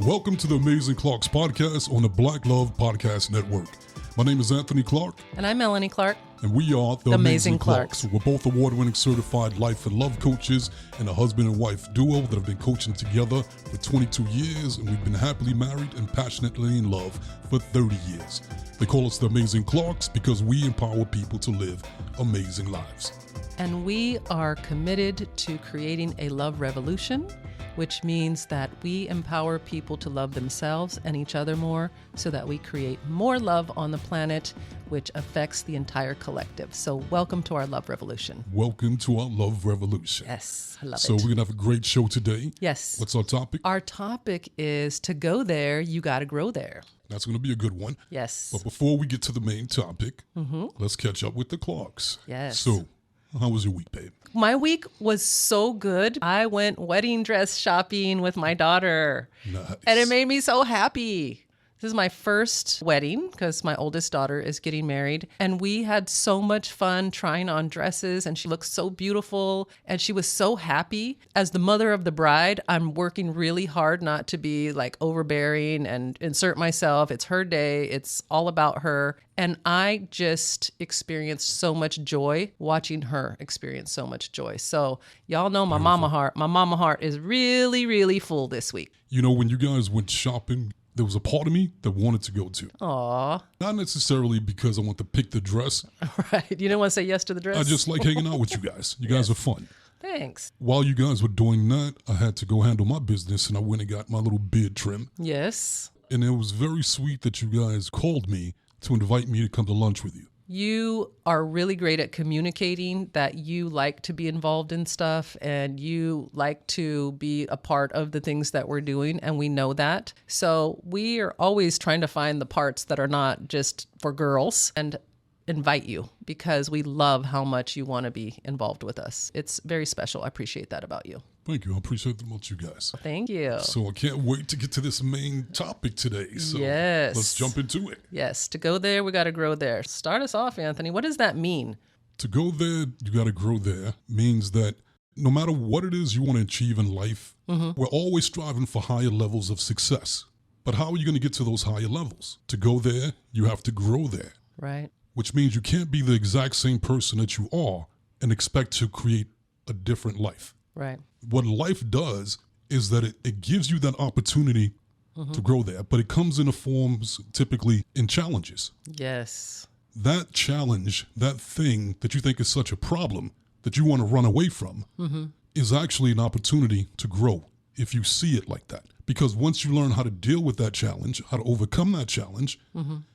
Welcome to the Amazing Clarks podcast on the Black Love Podcast Network. My name is Anthony Clark. And I'm Melanie Clark. And we are the Amazing Clarks. We're both award-winning certified life and love coaches and a husband and wife duo that have been coaching together for 22 years, and we've been happily married and passionately in love for 30 years. They call us the Amazing Clarks because we empower people to live amazing lives. And we are committed to creating a love revolution, which means that we empower people to love themselves and each other more so that we create more love on the planet, which affects the entire collective. So welcome to our love revolution. Welcome to our love revolution. Yes, I love it. So we're going to have a great show today. Yes. What's our topic? Our topic is to go there, you got to grow there. That's going to be a good one. Yes. But before we get to the main topic, let's catch up with the Clarks. Yes. So, how was your week, babe? My week was so good. I went wedding dress shopping with my daughter. Nice. And it made me so happy. This is my first wedding because my oldest daughter is getting married. And we had so much fun trying on dresses, and she looked so beautiful. And she was so happy. As the mother of the bride, I'm working really hard not to be like overbearing and insert myself. It's her day. It's all about her. And I just experienced so much joy watching her experience so much joy. So y'all know my mama heart. My mama heart is really, really full this week. You know, when you guys went shopping, there was a part of me that wanted to go to. Aw. Not necessarily because I want to pick the dress. Right. You didn't want to say yes to the dress? I just like hanging out with you guys. You guys are fun. Thanks. While you guys were doing that, I had to go handle my business, and I went and got my little beard trim. Yes. And it was very sweet that you guys called me to invite me to come to lunch with you. You are really great at communicating that you like to be involved in stuff and you like to be a part of the things that we're doing, and we know that. So we are always trying to find the parts that are not just for girls and invite you because we love how much you want to be involved with us. It's very special. I appreciate that about you. Thank you. I appreciate that about you guys. Thank you. So I can't wait to get to this main topic today. So yes. Let's jump into it. Yes. To go there, we got to grow there. Start us off, Anthony. What does that mean? To go there, you got to grow there means that no matter what it is you want to achieve in life, we're always striving for higher levels of success. But how are you going to get to those higher levels? To go there, you have to grow there. Right. Which means you can't be the exact same person that you are and expect to create a different life. Right. What life does is that it gives you that opportunity to grow there, but it comes in the forms typically in challenges. Yes. That challenge, that thing that you think is such a problem that you want to run away from is actually an opportunity to grow if you see it like that. Because once you learn how to deal with that challenge, how to overcome that challenge,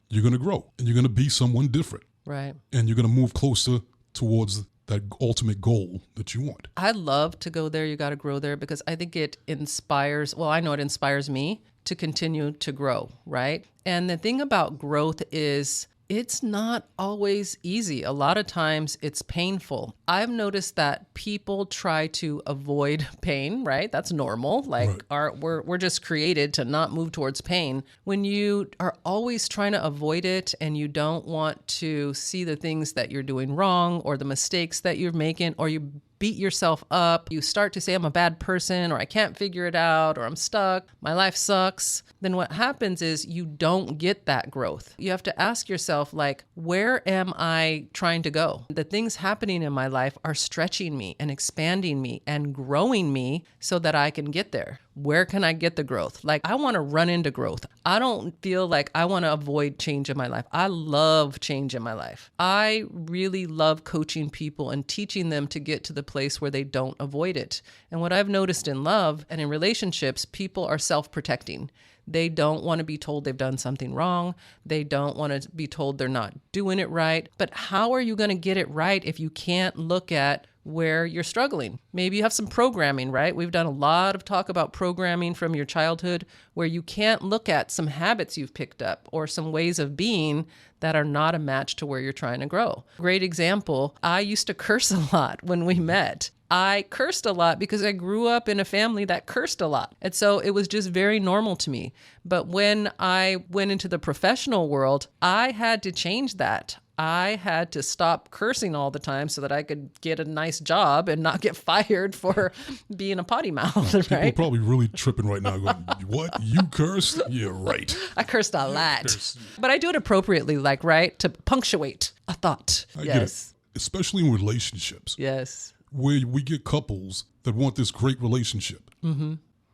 you're going to grow and you're going to be someone different. Right. And you're going to move closer towards that ultimate goal that you want. I love to go there. You got to grow there because I think it inspires, well, I know it inspires me to continue to grow, right? And the thing about growth is it's not always easy. A lot of times it's painful. I've noticed that people try to avoid pain, right? That's normal. Like we're just created to not move towards pain. When you are always trying to avoid it and you don't want to see the things that you're doing wrong or the mistakes that you're making, or you beat yourself up, you start to say, I'm a bad person, or I can't figure it out, or I'm stuck, my life sucks, then what happens is you don't get that growth. You have to ask yourself, like, where am I trying to go? The things happening in my life are stretching me and expanding me and growing me so that I can get there. Where can I get the growth? Like, I want to run into growth. I don't feel like I want to avoid change in my life. I love change in my life. I really love coaching people and teaching them to get to the place where they don't avoid it. And what I've noticed in love and in relationships, people are self-protecting. They don't want to be told they've done something wrong. They don't want to be told they're not doing it right. But how are you going to get it right if you can't look at where you're struggling? Maybe you have some programming, right? We've done a lot of talk about programming from your childhood where you can't look at some habits you've picked up or some ways of being that are not a match to where you're trying to grow. Great example, I used to curse a lot when we met. I cursed a lot because I grew up in a family that cursed a lot. And so it was just very normal to me. But when I went into the professional world, I had to change that. I had to stop cursing all the time so that I could get a nice job and not get fired for being a potty mouth, right? People probably really tripping right now going, what? You cursed? Yeah, right. I cursed a lot. But I do it appropriately, like, right? To punctuate a thought. I get it. Especially in relationships. Yes. Where we get couples that want this great relationship,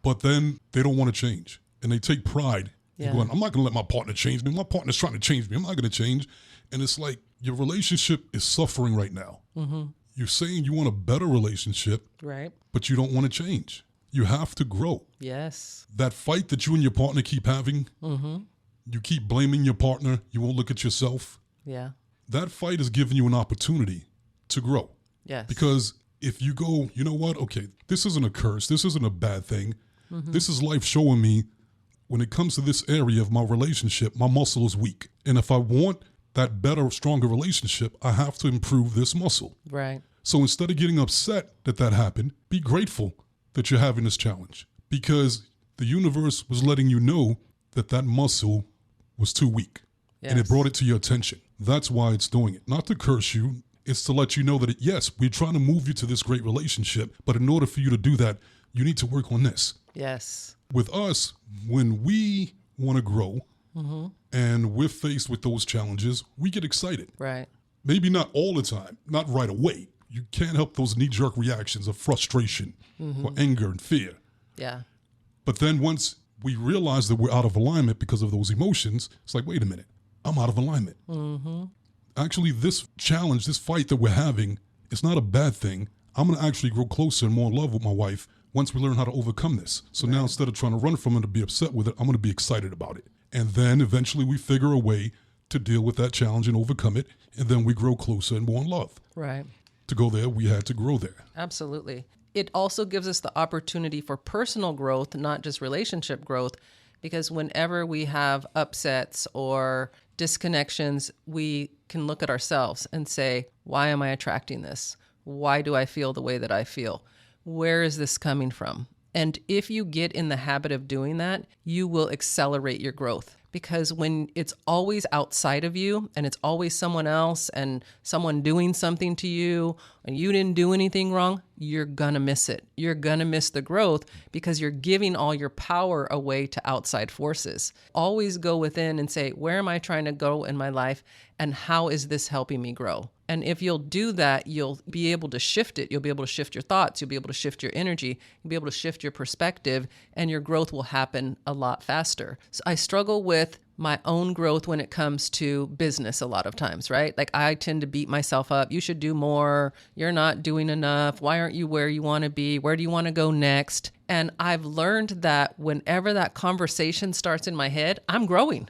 but then they don't want to change. And they take pride in going, I'm not going to let my partner change me. My partner's trying to change me. I'm not going to change. And it's like your relationship is suffering right now. You're saying you want a better relationship, right? But you don't want to change. You have to grow. Yes. That fight that you and your partner keep having, you keep blaming your partner. You won't look at yourself. Yeah. That fight is giving you an opportunity to grow. Yes. Because if you go, you know what? Okay, this isn't a curse. This isn't a bad thing. This is life showing me when it comes to this area of my relationship, my muscle is weak. And if I want that better, stronger relationship, I have to improve this muscle. Right. So instead of getting upset that that happened, be grateful that you're having this challenge because the universe was letting you know that that muscle was too weak. Yes. And it brought it to your attention. That's why it's doing it. Not to curse you. It's to let you know that, yes, we're trying to move you to this great relationship. But in order for you to do that, you need to work on this. Yes. With us, when we want to grow and we're faced with those challenges, we get excited. Right. Maybe not all the time, not right away. You can't help those knee-jerk reactions of frustration or anger and fear. Yeah. But then once we realize that we're out of alignment because of those emotions, it's like, wait a minute, I'm out of alignment. Actually, this challenge, this fight that we're having, it's not a bad thing. I'm going to actually grow closer and more in love with my wife once we learn how to overcome this. So now instead of trying to run from it and be upset with it, I'm going to be excited about it. And then eventually we figure a way to deal with that challenge and overcome it. And then we grow closer and more in love. Right. To go there, we had to grow there. Absolutely. It also gives us the opportunity for personal growth, not just relationship growth, because whenever we have upsets or disconnections, we can look at ourselves and say, why am I attracting this? Why do I feel the way that I feel? Where is this coming from? And if you get in the habit of doing that, you will accelerate your growth. Because when it's always outside of you and it's always someone else and someone doing something to you and you didn't do anything wrong, you're going to miss it. You're going to miss the growth because you're giving all your power away to outside forces. Always go within and say, where am I trying to go in my life and how is this helping me grow? And if you'll do that, you'll be able to shift it. You'll be able to shift your thoughts. You'll be able to shift your energy. You'll be able to shift your perspective, and your growth will happen a lot faster. So I struggle with my own growth when it comes to business a lot of times, right? Like I tend to beat myself up. You should do more. You're not doing enough. Why aren't you where you want to be? Where do you want to go next? And I've learned that whenever that conversation starts in my head, I'm growing.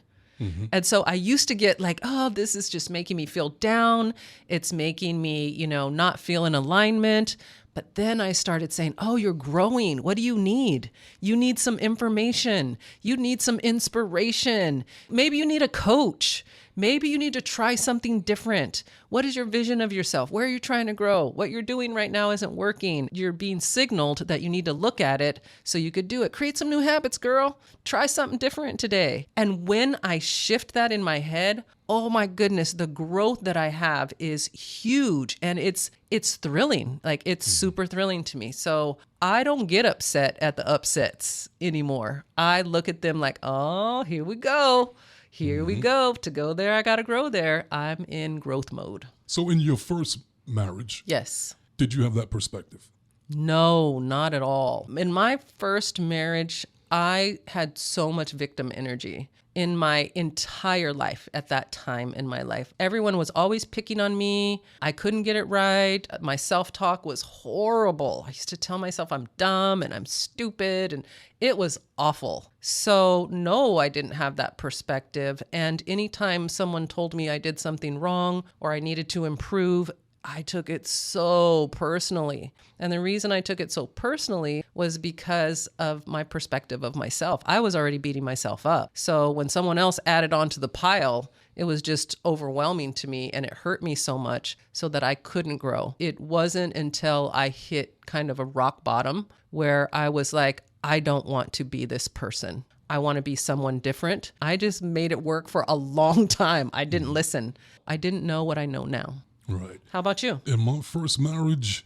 And so I used to get like, oh, this is just making me feel down. It's making me, not feel in alignment. But then I started saying, oh, you're growing. What do you need? You need some information. You need some inspiration. Maybe you need a coach. Maybe you need to try something different. What is your vision of yourself? Where are you trying to grow? What you're doing right now isn't working. You're being signaled that you need to look at it so you could do it. Create some new habits, girl. Try something different today. And when I shift that in my head, oh my goodness, the growth that I have is huge. And it's thrilling. Like it's super thrilling to me. So I don't get upset at the upsets anymore. I look at them like, oh, here we go. Here we go. To go there, I got to grow there. I'm in growth mode. So in your first marriage, yes, did you have that perspective? No, not at all. In my first marriage, I had so much victim energy in my entire life at that time in my life. Everyone was always picking on me. I couldn't get it right. My self-talk was horrible. I used to tell myself I'm dumb and I'm stupid, and it was awful. So no, I didn't have that perspective. And anytime someone told me I did something wrong or I needed to improve, I took it so personally. And the reason I took it so personally was because of my perspective of myself. I was already beating myself up. So when someone else added onto the pile, it was just overwhelming to me and it hurt me so much so that I couldn't grow. It wasn't until I hit kind of a rock bottom where I was like, I don't want to be this person. I want to be someone different. I just made it work for a long time. I didn't listen. I didn't know what I know now. Right. How about you? In my first marriage,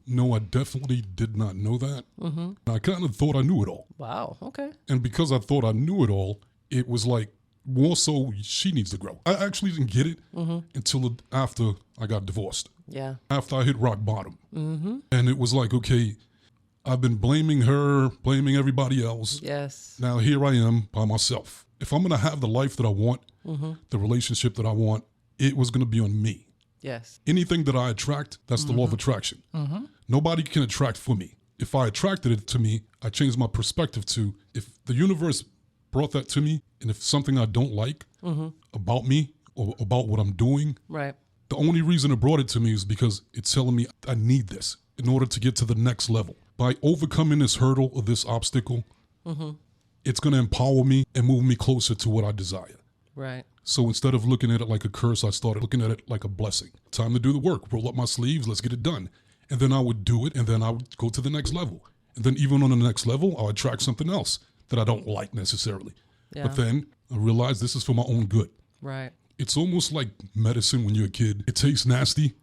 no, I definitely did not know that. I kind of thought I knew it all. Wow. Okay. And because I thought I knew it all, it was like, more so, she needs to grow. I actually didn't get it until after I got divorced. Yeah. After I hit rock bottom. And it was like, okay, I've been blaming her, blaming everybody else. Yes. Now here I am by myself. If I'm going to have the life that I want, the relationship that I want, it was going to be on me. Yes. Anything that I attract, that's the law of attraction. Nobody can attract for me. If I attracted it to me, I changed my perspective to, if the universe brought that to me, and if something I don't like about me or about what I'm doing, Right. the only reason it brought it to me is because it's telling me I need this in order to get to the next level. By overcoming this hurdle or this obstacle, it's going to empower me and move me closer to what I desire. Right. So instead of looking at it like a curse, I started looking at it like a blessing. Time to do the work. Roll up my sleeves. Let's get it done. And then I would do it, and then I would go to the next level. And then even on the next level, I'll attract something else that I don't like necessarily. Yeah. But then I realized this is for my own good. Right. It's almost like medicine when you're a kid. It tastes nasty,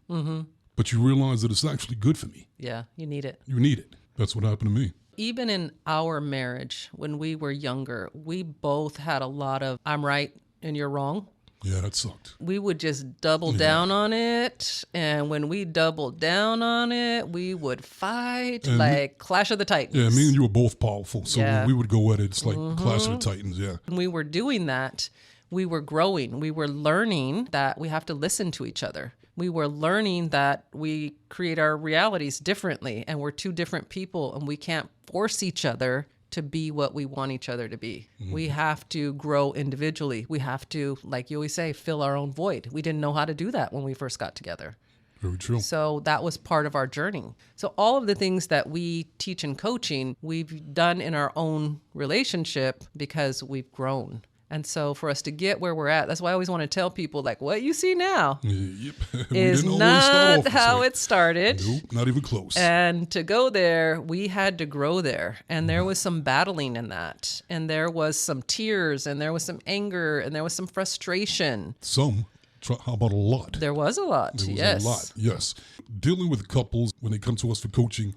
but you realize that it's actually good for me. Yeah. You need it. You need it. That's what happened to me. Even in our marriage, when we were younger, we both had a lot of, I'm right and you're wrong. Yeah, that sucked. We would just double down on it. And when we doubled down on it, we would fight like Clash of the Titans. Yeah, me and you were both powerful. So Yeah. when we would go at it, it's like Clash of the Titans, yeah. When we were doing that, we were growing. We were learning that we have to listen to each other. We were learning that we create our realities differently and we're two different people and we can't force each other to be what we want each other to be. We have to grow individually. We have to, like you always say, fill our own void. We didn't know how to do that when we first got together. Very true. So that was part of our journey. So all of the things that we teach in coaching, we've done in our own relationship because we've grown. And so for us to get where we're at, that's why I always want to tell people, like, what you see now Yep. is not how it started. Nope, not even close. And to go there, we had to grow there. And there was some battling in that. And there was some tears, and there was some anger, and there was some frustration. How about a lot? There was a lot, There was yes. a lot, yes. Dealing with couples, when they come to us for coaching,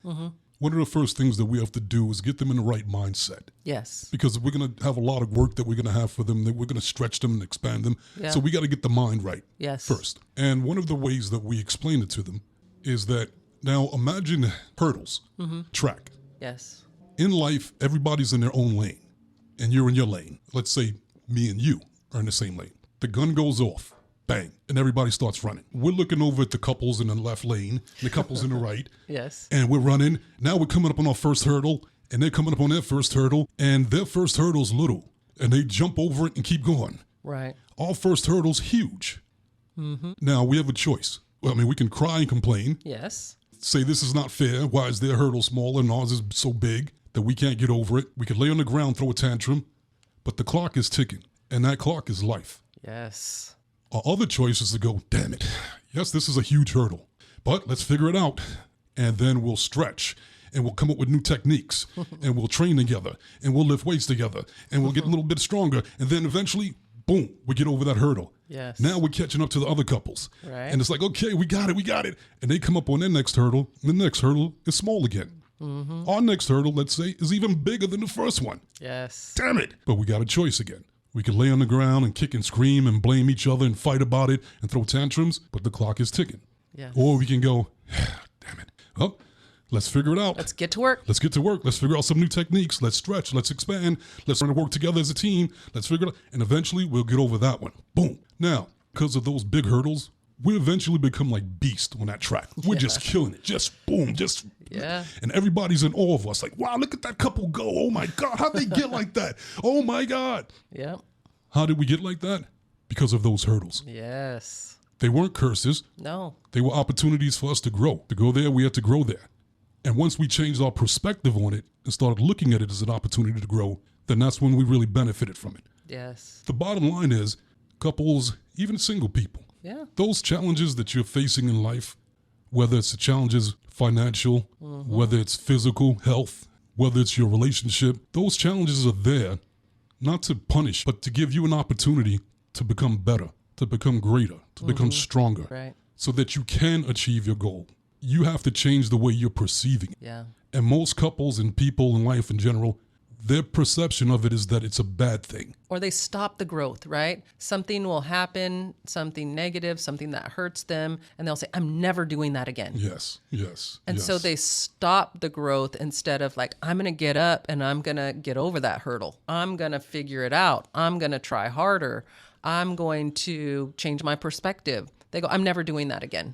one of the first things that we have to do is get them in the right mindset. Yes. Because we're going to have a lot of work that we're going to have for them, that we're going to stretch them and expand them. Yeah. So we got to get the mind right Yes. first. And one of the ways that we explain it to them is that, now imagine hurdles, track. Yes. In life, everybody's in their own lane, and you're in your lane. Let's say me and you are in the same lane. The gun goes off. Bang, and everybody starts running. We're looking over at the couples in the left lane, and the couples in the right, Yes. and we're running. Now we're coming up on our first hurdle, and they're coming up on their first hurdle, and their first hurdle's little, and they jump over it and keep going. Right. Our first hurdle's huge. Now we have a choice. Well, I mean, we can cry and complain, Yes. say this is not fair. Why is their hurdle smaller and ours is so big that we can't get over it? We could lay on the ground, throw a tantrum, but the clock is ticking, and that clock is life. Yes. Our other choice is to go, damn it, yes, this is a huge hurdle, but let's figure it out. And then we'll stretch, and we'll come up with new techniques, and we'll train together, and we'll lift weights together, and we'll get a little bit stronger. And then eventually, boom, we get over that hurdle. Yes. Now we're catching up to the other couples. Right. And it's like, okay, we got it. And they come up on their next hurdle, and the next hurdle is small again. Our next hurdle, let's say, is even bigger than the first one. Yes. Damn it. But we got a choice again. We could lay on the ground and kick and scream and blame each other and fight about it and throw tantrums, but the clock is ticking. Yes. Or we can go, damn it. Well, let's figure it out. Let's get to work. Let's get to work. Let's figure out some new techniques. Let's stretch. Let's expand. Let's learn to work together as a team. Let's figure it out. And eventually we'll get over that one. Boom. Now, because of those big hurdles, we eventually become like beasts on that track. We're just killing it. Just boom. Just. Yeah. And everybody's in awe of us. Like, wow, look at that couple go. Oh my God. How'd they get like that? Oh my God. Yeah. How did we get like that? Because of those hurdles. Yes. They weren't curses. No. They were opportunities for us to grow. To go there, we had to grow there. And once we changed our perspective on it and started looking at it as an opportunity to grow, then that's when we really benefited from it. Yes. The bottom line is, couples, even single people, Yeah. those challenges that you're facing in life, whether it's the challenges financial, whether it's physical health, whether it's your relationship, those challenges are there not to punish, but to give you an opportunity to become better, to become greater, to become stronger, Right. so that you can achieve your goal. You have to change the way you're perceiving it. Yeah. And most couples and people in life in general, their perception of it is that it's a bad thing. Or they stop the growth, right? Something will happen, something negative, something that hurts them, and they'll say, I'm never doing that again. Yes, yes. And yes. so they stop the growth instead of like, I'm going to get up and I'm going to get over that hurdle. I'm going to figure it out. I'm going to try harder. I'm going to change my perspective. They go, I'm never doing that again.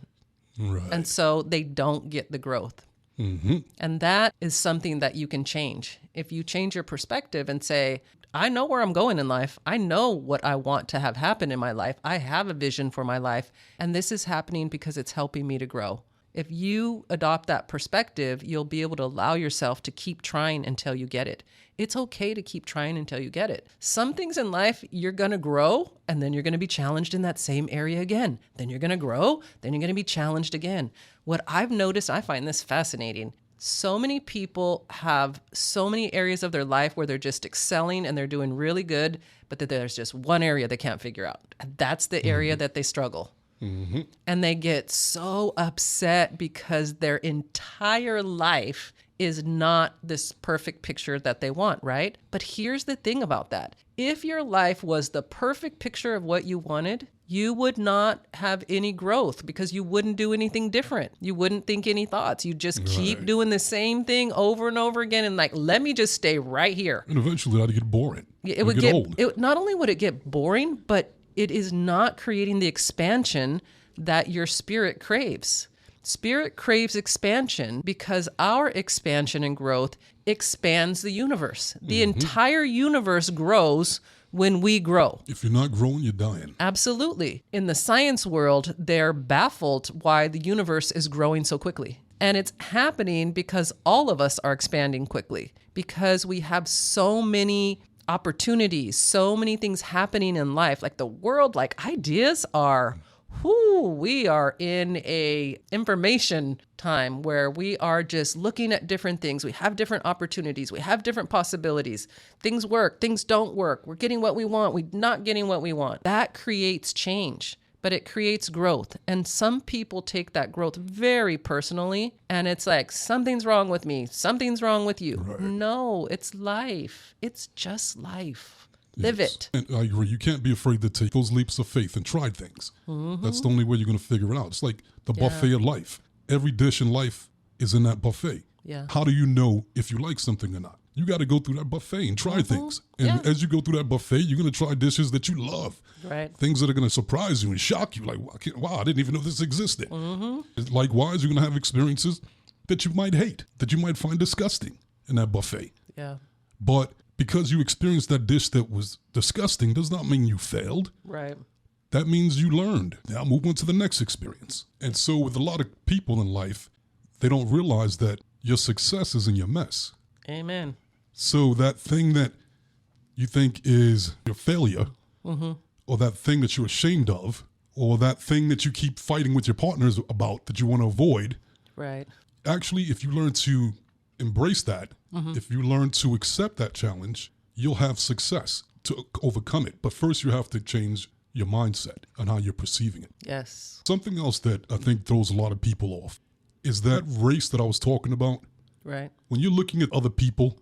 Right. And so they don't get the growth. Mm-hmm. And that is something that you can change. If you change your perspective and say, I know where I'm going in life. I know what I want to have happen in my life. I have a vision for my life. And this is happening because it's helping me to grow. If you adopt that perspective, you'll be able to allow yourself to keep trying until you get it. It's okay to keep trying until you get it. Some things in life, you're going to grow, and then you're going to be challenged in that same area again. Then you're going to grow, then you're going to be challenged again. What I've noticed, I find this fascinating. So many people have so many areas of their life where they're just excelling and they're doing really good, but that there's just one area they can't figure out. That's the area that they struggle. Mm-hmm. And they get so upset because their entire life is not this perfect picture that they want, right? But here's the thing about that. If your life was the perfect picture of what you wanted, you would not have any growth because you wouldn't do anything different. You wouldn't think any thoughts. You just keep doing the same thing over and over again and like, let me just stay right here. And eventually that'd get boring. It would get old. Not only would it get boring, but it is not creating the expansion that your spirit craves. Spirit craves expansion because our expansion and growth expands the universe. The entire universe grows when we grow. If you're not growing, you're dying. Absolutely. In the science world, they're baffled why the universe is growing so quickly. And it's happening because all of us are expanding quickly, because we have so many opportunities, so many things happening in life. Like the world, like ideas are... we are in a information time where we are just looking at different things. We have different opportunities. We have different possibilities. Things work, things don't work. We're getting what we want. We're not getting what we want. That creates change, but it creates growth. And some people take that growth very personally. And it's like, something's wrong with me. Something's wrong with you. Right. No, it's life. It's just life. Live it. And I agree. You can't be afraid to take those leaps of faith and try things. That's the only way you're going to figure it out. It's like the buffet of life. Every dish in life is in that buffet. Yeah. How do you know if you like something or not? You got to go through that buffet and try things. And as you go through that buffet, you're going to try dishes that you love. Right. Things that are going to surprise you and shock you. Like, wow, I didn't even know this existed. Likewise, you're going to have experiences that you might hate, that you might find disgusting in that buffet. Yeah. But because you experienced that dish that was disgusting does not mean you failed. Right. That means you learned. Now move on to the next experience. And so with a lot of people in life, they don't realize that your success is in your mess. Amen. So that thing that you think is your failure, or that thing that you're ashamed of, or that thing that you keep fighting with your partners about that you want to avoid, Right. actually, if you learn to embrace that, if you learn to accept that challenge, you'll have success to overcome it. But first, you have to change your mindset and how you're perceiving it. Yes. Something else that I think throws a lot of people off is that race that I was talking about. Right. When you're looking at other people,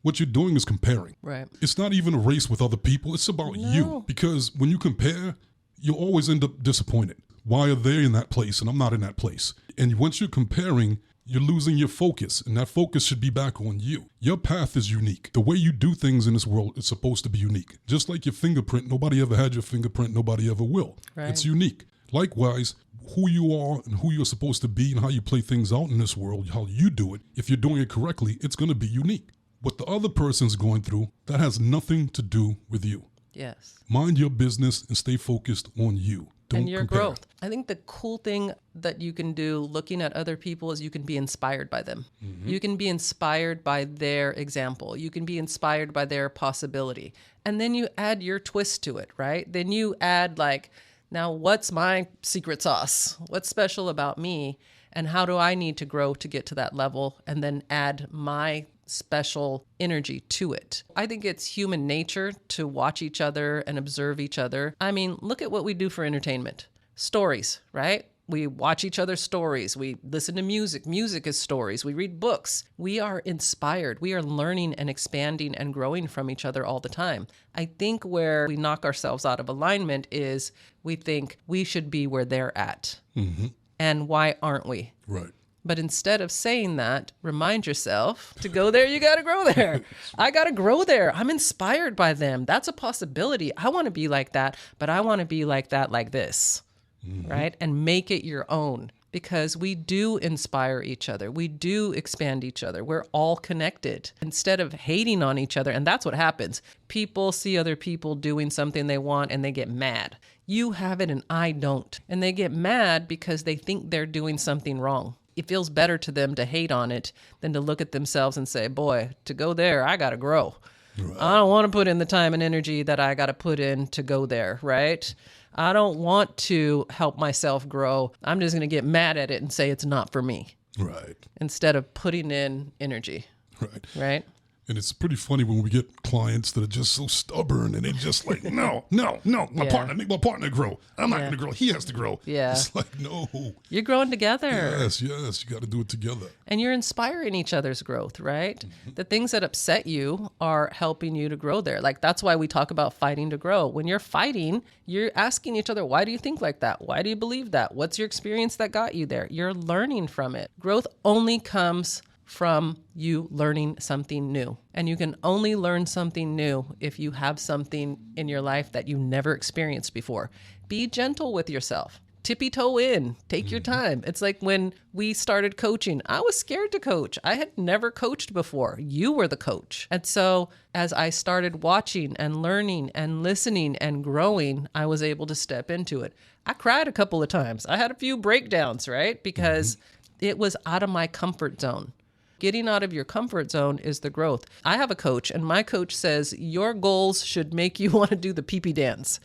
what you're doing is comparing. Right. It's not even a race with other people. It's about you. Because when you compare, you'll always end up disappointed. Why are they in that place and I'm not in that place? And once you're comparing, you're losing your focus, and that focus should be back on you. Your path is unique. The way you do things in this world is supposed to be unique. Just like your fingerprint, nobody ever had your fingerprint, nobody ever will. Right. It's unique. Likewise, who you are and who you're supposed to be and how you play things out in this world, how you do it, if you're doing it correctly, it's going to be unique. What the other person's going through, that has nothing to do with you. Yes. Mind your business and stay focused on you. Don't And your compare. growth. I think the cool thing that you can do looking at other people is you can be inspired by them. You can be inspired by their example. You can be inspired by their possibility. And then you add your twist to it, right? Then you add like, now what's my secret sauce? What's special about me? And how do I need to grow to get to that level? And then add my special energy to it. I think it's human nature to watch each other and observe each other. I mean, look at what we do for entertainment. Stories, right? We watch each other's stories. We listen to music. Music is stories. We read books. We are inspired. We are learning and expanding and growing from each other all the time. I think where we knock ourselves out of alignment is we think we should be where they're at. Mm-hmm. And why aren't we? Right. But instead of saying that, remind yourself to go there, you got to grow there. I got to grow there. I'm inspired by them. That's a possibility. I want to be like that, but I want to be like that like this. Mm-hmm. Right? And make it your own, because we do inspire each other. We do expand each other. We're all connected instead of hating on each other. And that's what happens. People see other people doing something they want and they get mad. You have it and I don't. And they get mad because they think they're doing something wrong. It feels better to them to hate on it than to look at themselves and say, boy, to go there, I got to grow. Right. I don't want to put in the time and energy that I got to put in to go there, right? I don't want to help myself grow. I'm just going to get mad at it and say it's not for me. Right. Instead of putting in energy. Right. Right. And it's pretty funny when we get clients that are just so stubborn and they just like, no, my partner, make my partner grow. I'm not going to grow. He has to grow. Yeah. It's like, no. You're growing together. Yes. You got to do it together. And you're inspiring each other's growth, right? Mm-hmm. The things that upset you are helping you to grow there. Like, that's why we talk about fighting to grow. When you're fighting, you're asking each other, why do you think like that? Why do you believe that? What's your experience that got you there? You're learning from it. Growth only comes from you learning something new. And you can only learn something new if you have something in your life that you never experienced before. Be gentle with yourself. Tippy toe in. Take your time. It's like when we started coaching, I was scared to coach. I had never coached before. You were the coach. And so as I started watching and learning and listening and growing, I was able to step into it. I cried a couple of times. I had a few breakdowns, right? Because it was out of my comfort zone. Getting out of your comfort zone is the growth. I have a coach, and my coach says your goals should make you want to do the pee-pee dance.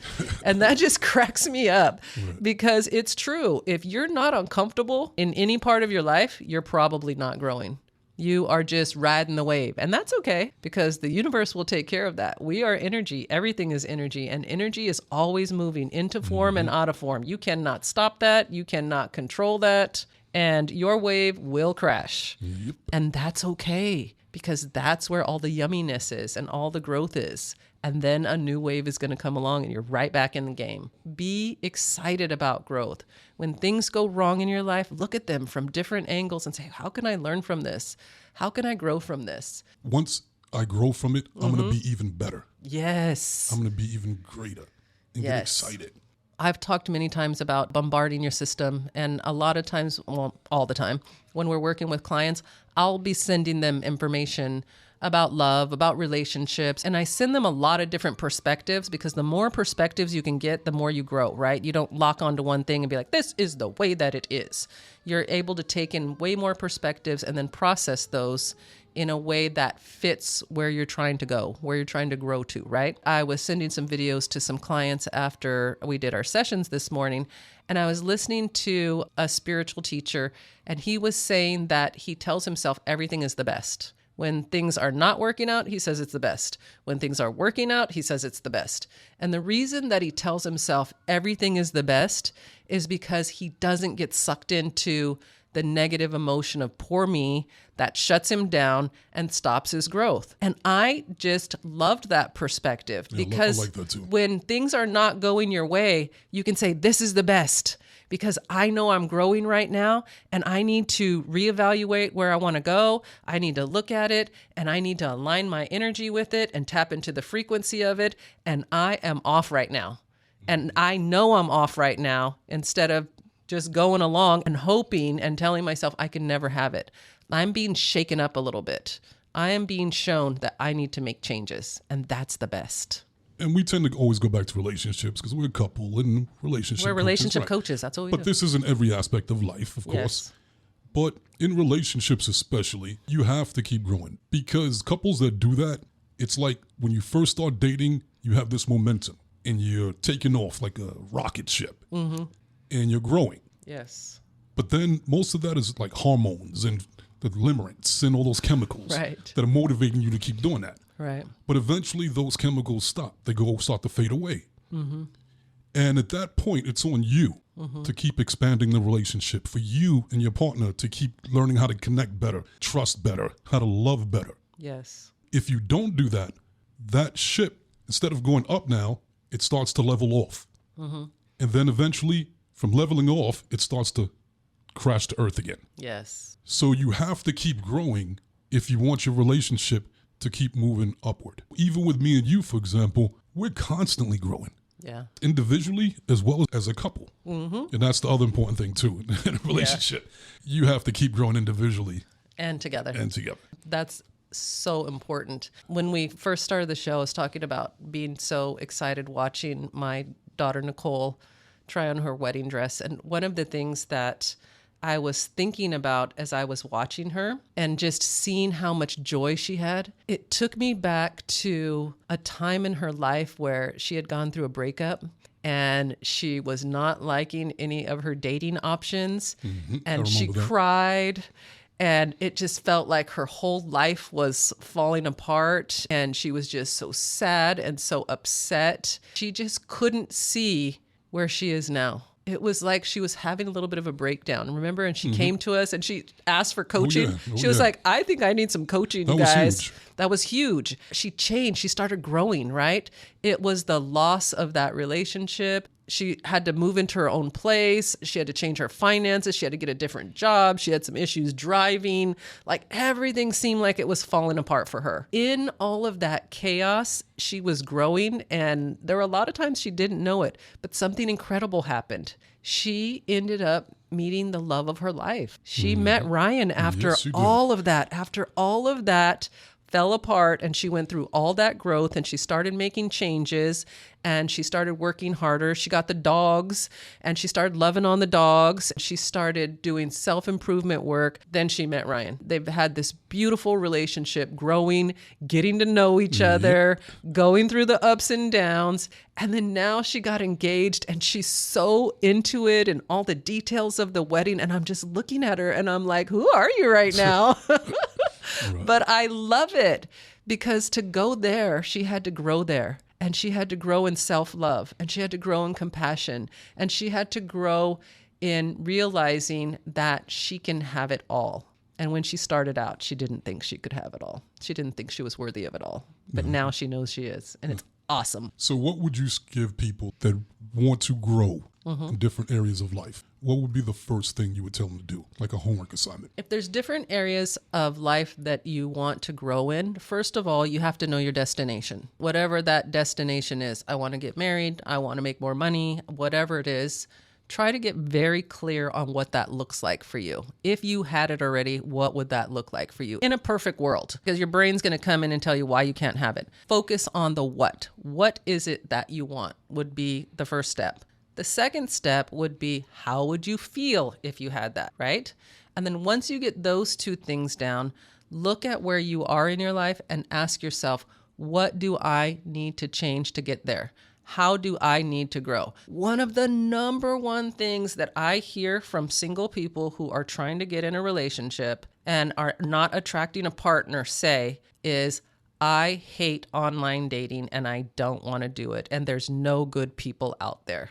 And that just cracks me up because it's true. If you're not uncomfortable in any part of your life, you're probably not growing. You are just riding the wave. And that's okay, because the universe will take care of that. We are energy. Everything is energy. And energy is always moving into form and out of form. You cannot stop that. You cannot control that. And your wave will crash. Yep. And that's okay, because that's where all the yumminess is and all the growth is. And then a new wave is going to come along and you're right back in the game. Be excited about growth. When things go wrong in your life, look at them from different angles and say, how can I learn from this? How can I grow from this? Once I grow from it, I'm going to be even better. Yes. I'm going to be even greater and get excited. I've talked many times about bombarding your system, and a lot of times, well, all the time, when we're working with clients, I'll be sending them information about love, about relationships, and I send them a lot of different perspectives, because the more perspectives you can get, the more you grow, right? You don't lock onto one thing and be like, this is the way that it is. You're able to take in way more perspectives and then process those in a way that fits where you're trying to go, where you're trying to grow to, right? I was sending some videos to some clients after we did our sessions this morning, and I was listening to a spiritual teacher, and he was saying that he tells himself everything is the best. When things are not working out, he says it's the best. When things are working out, he says it's the best. And the reason that he tells himself everything is the best is because he doesn't get sucked into the negative emotion of poor me that shuts him down and stops his growth. And I just loved that perspective, because I like that too. When things are not going your way, you can say, this is the best, because I know I'm growing right now and I need to reevaluate where I want to go. I need to look at it and I need to align my energy with it and tap into the frequency of it. And I am off right now. And I know I'm off right now, instead of just going along and hoping and telling myself I can never have it. I'm being shaken up a little bit. I am being shown that I need to make changes, and that's the best. And we tend to always go back to relationships because we're a couple and relationship We're relationship coaches. coaches. That's what we do. But this isn't every aspect of life, of course. But in relationships especially, you have to keep growing, because couples that do that, it's like when you first start dating, you have this momentum and you're taking off like a rocket ship. And you're growing. Yes. But then most of that is like hormones and the limerence and all those chemicals Right. that are motivating you to keep doing that. Right. But eventually those chemicals stop. They start to fade away. Mm-hmm. And at that point, it's on you to keep expanding the relationship, for you and your partner to keep learning how to connect better, trust better, how to love better. Yes. If you don't do that, that ship, instead of going up now, it starts to level off. And then eventually, from leveling off, it starts to crash to earth again. Yes. So you have to keep growing if you want your relationship to keep moving upward. Even with me and you, for example, we're constantly growing. Yeah. Individually as well as a couple. And that's the other important thing too in a relationship. You have to keep growing individually And together. and together. That's so important. When we first started the show, I was talking about being so excited watching my daughter Nicole try on her wedding dress. And one of the things that I was thinking about as I was watching her and just seeing how much joy she had, it took me back to a time in her life where she had gone through a breakup and she was not liking any of her dating options. And she cried. And it just felt like her whole life was falling apart. And she was just so sad and so upset. She just couldn't see where she is now. It was like she was having a little bit of a breakdown, remember? And she came to us and she asked for coaching. She was like, I think I need some coaching, you guys. That was huge. She changed. She started growing, right? It was the loss of that relationship. She had to move into her own place. She had to change her finances. She had to get a different job. She had some issues driving. Like everything seemed like it was falling apart for her. In all of that chaos, she was growing, and there were a lot of times she didn't know it, but something incredible happened. She ended up meeting the love of her life. She met Ryan after all of that. After all of that fell apart, and she went through all that growth, and she started making changes, and she started working harder. She got the dogs, and she started loving on the dogs. She started doing self-improvement work. Then she met Ryan. They've had this beautiful relationship, growing, getting to know each other, going through the ups and downs. And then now she got engaged, and she's so into it and all the details of the wedding. And I'm just looking at her and I'm like, who are you right now? But I love it because to go there, she had to grow there, and she had to grow in self-love, and she had to grow in compassion, and she had to grow in realizing that she can have it all. And when she started out, she didn't think she could have it all. She didn't think she was worthy of it all. But now she knows she is, and it's awesome. So what would you give people that want to grow in different areas of life? What would be the first thing you would tell them to do, like a homework assignment? If there's different areas of life that you want to grow in, first of all, you have to know your destination. Whatever that destination is, I want to get married, I want to make more money, whatever it is, try to get very clear on what that looks like for you. If you had it already, what would that look like for you? In a perfect world, because your brain's going to come in and tell you why you can't have it. Focus on the what. What is it that you want would be the first step. The second step would be, how would you feel if you had that, right? And then once you get those two things down, look at where you are in your life and ask yourself, what do I need to change to get there? How do I need to grow? One of the number one things that I hear from single people who are trying to get in a relationship and are not attracting a partner say is, I hate online dating and I don't want to do it. And there's no good people out there.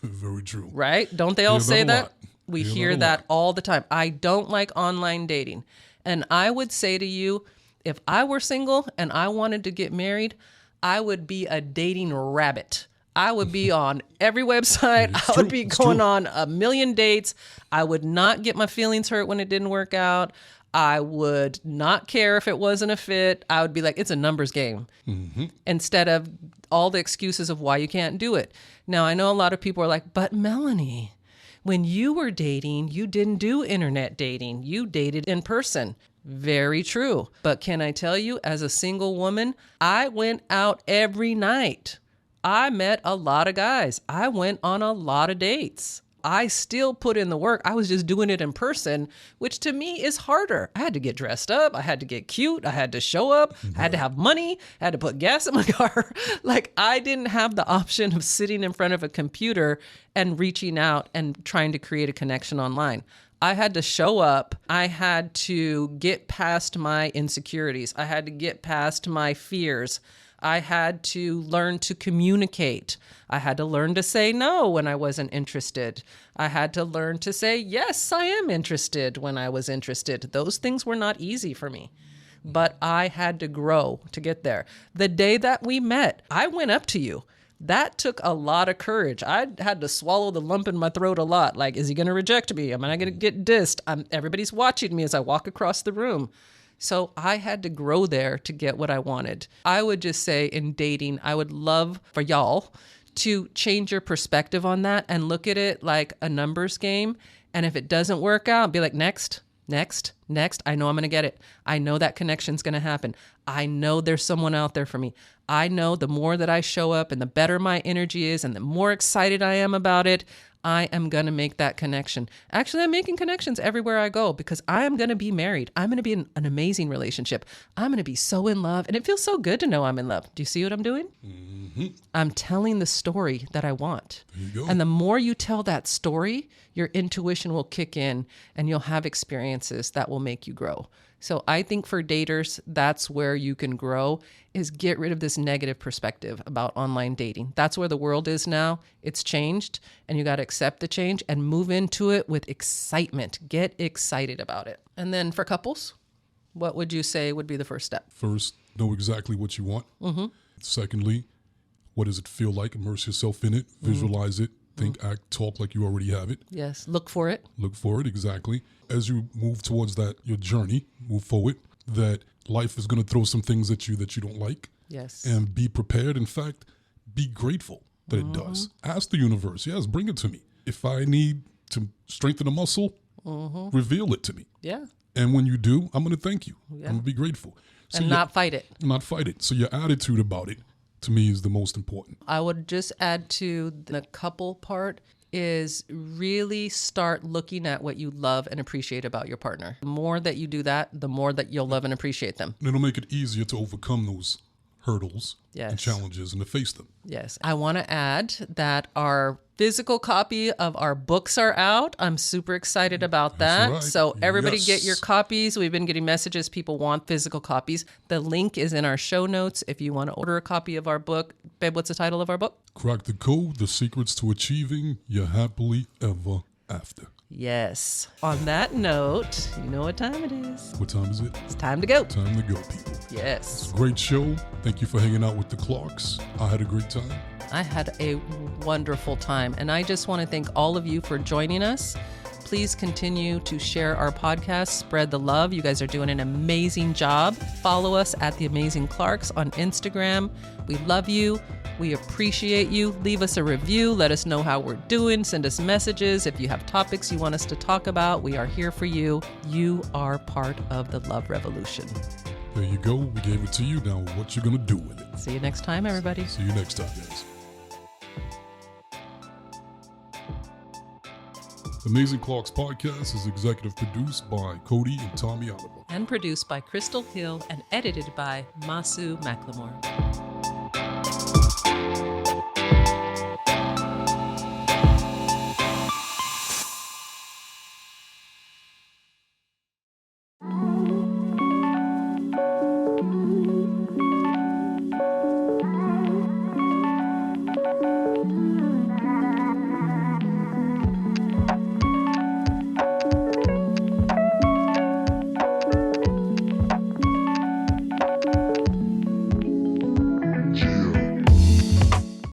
Very true. Right? Don't they all say that? We hear that all the time. I don't like online dating. And I would say to you, if I were single and I wanted to get married, I would be a dating rabbit. I would be on every website. I would be going on a million dates. I would not get my feelings hurt when it didn't work out. I would not care if it wasn't a fit. I would be like, it's a numbers game, instead of all the excuses of why you can't do it. Now, I know a lot of people are like, but Melanie, when you were dating, you didn't do internet dating. You dated in person. Very true. But can I tell you, as a single woman, I went out every night. I met a lot of guys. I went on a lot of dates. I still put in the work. I was just doing it in person, which to me is harder. I had to get dressed up. I had to get cute. I had to show up. I had to have money. I had to put gas in my car. Like, I didn't have the option of sitting in front of a computer and reaching out and trying to create a connection online. I had to show up. I had to get past my insecurities. I had to get past my fears. I had to learn to communicate. I had to learn to say no when I wasn't interested. I had to learn to say, yes, I am interested when I was interested. Those things were not easy for me, but I had to grow to get there. The day that we met, I went up to you. That took a lot of courage. I had to swallow the lump in my throat a lot. Like, is he going to reject me? Am I going to get dissed? Everybody's watching me as I walk across the room. So I had to grow there to get what I wanted. I would just say in dating, I would love for y'all to change your perspective on that and look at it like a numbers game. And if it doesn't work out, be like, next. I know I'm going to get it. I know that connection's going to happen. I know there's someone out there for me. I know the more that I show up and the better my energy is and the more excited I am about it, I am going to make that connection. Actually, I'm making connections everywhere I go because I am going to be married. I'm going to be in an amazing relationship. I'm going to be so in love. And it feels so good to know I'm in love. Do you see what I'm doing? Mm-hmm. I'm telling the story that I want. There you go. And the more you tell that story, your intuition will kick in and you'll have experiences that will make you grow. So I think for daters, that's where you can grow, is get rid of this negative perspective about online dating. That's where the world is now. It's changed, and you got to accept the change and move into it with excitement. Get excited about it. And then for couples, what would you say would be the first step? First, know exactly what you want. Mm-hmm. Secondly, what does it feel like? Immerse yourself in it. Visualize it. Think, act, talk like you already have it. Yes. Look for it. Look for it, exactly. As you move towards that, your journey, move forward, that life is going to throw some things at you that you don't like. Yes. And be prepared. In fact, be grateful that it does. Ask the universe, yes, bring it to me. If I need to strengthen a muscle, reveal it to me. Yeah. And when you do, I'm going to thank you. Yeah. I'm going to be grateful. So and not fight it. Not fight it. So your attitude about it, to me, is the most important. I would just add to the couple part is really start looking at what you love and appreciate about your partner. The more that you do that, the more that you'll love and appreciate them. And it'll make it easier to overcome those hurdles and challenges and to face them. Yes. I want to add that our physical copy of our books are out. I'm super excited about that. Right. So everybody get your copies. We've been getting messages. People want physical copies. The link is in our show notes if you want to order a copy of our book. Babe, what's the title of our book? Crack the Code, The Secrets to Achieving Your Happily Ever After. Yes. On that note, you know what time it is. What time is it? It's time to go. Time to go, people. Yes. It's a great show. Thank you for hanging out with the Clarks. I had a great time. I had a wonderful time. And I just want to thank all of you for joining us. Please continue to share our podcast, spread the love. You guys are doing an amazing job. Follow us at The Amazing Clarks on Instagram. We love you. We appreciate you. Leave us a review. Let us know how we're doing. Send us messages. If you have topics you want us to talk about, we are here for you. You are part of the love revolution. There you go. We gave it to you. Now, what you going to do with it? See you next time, everybody. See you next time, guys. Amazing Clarks Podcast is executive produced by Cody and Tommy Oliver. And produced by Crystal Hill and edited by Masu McLemore.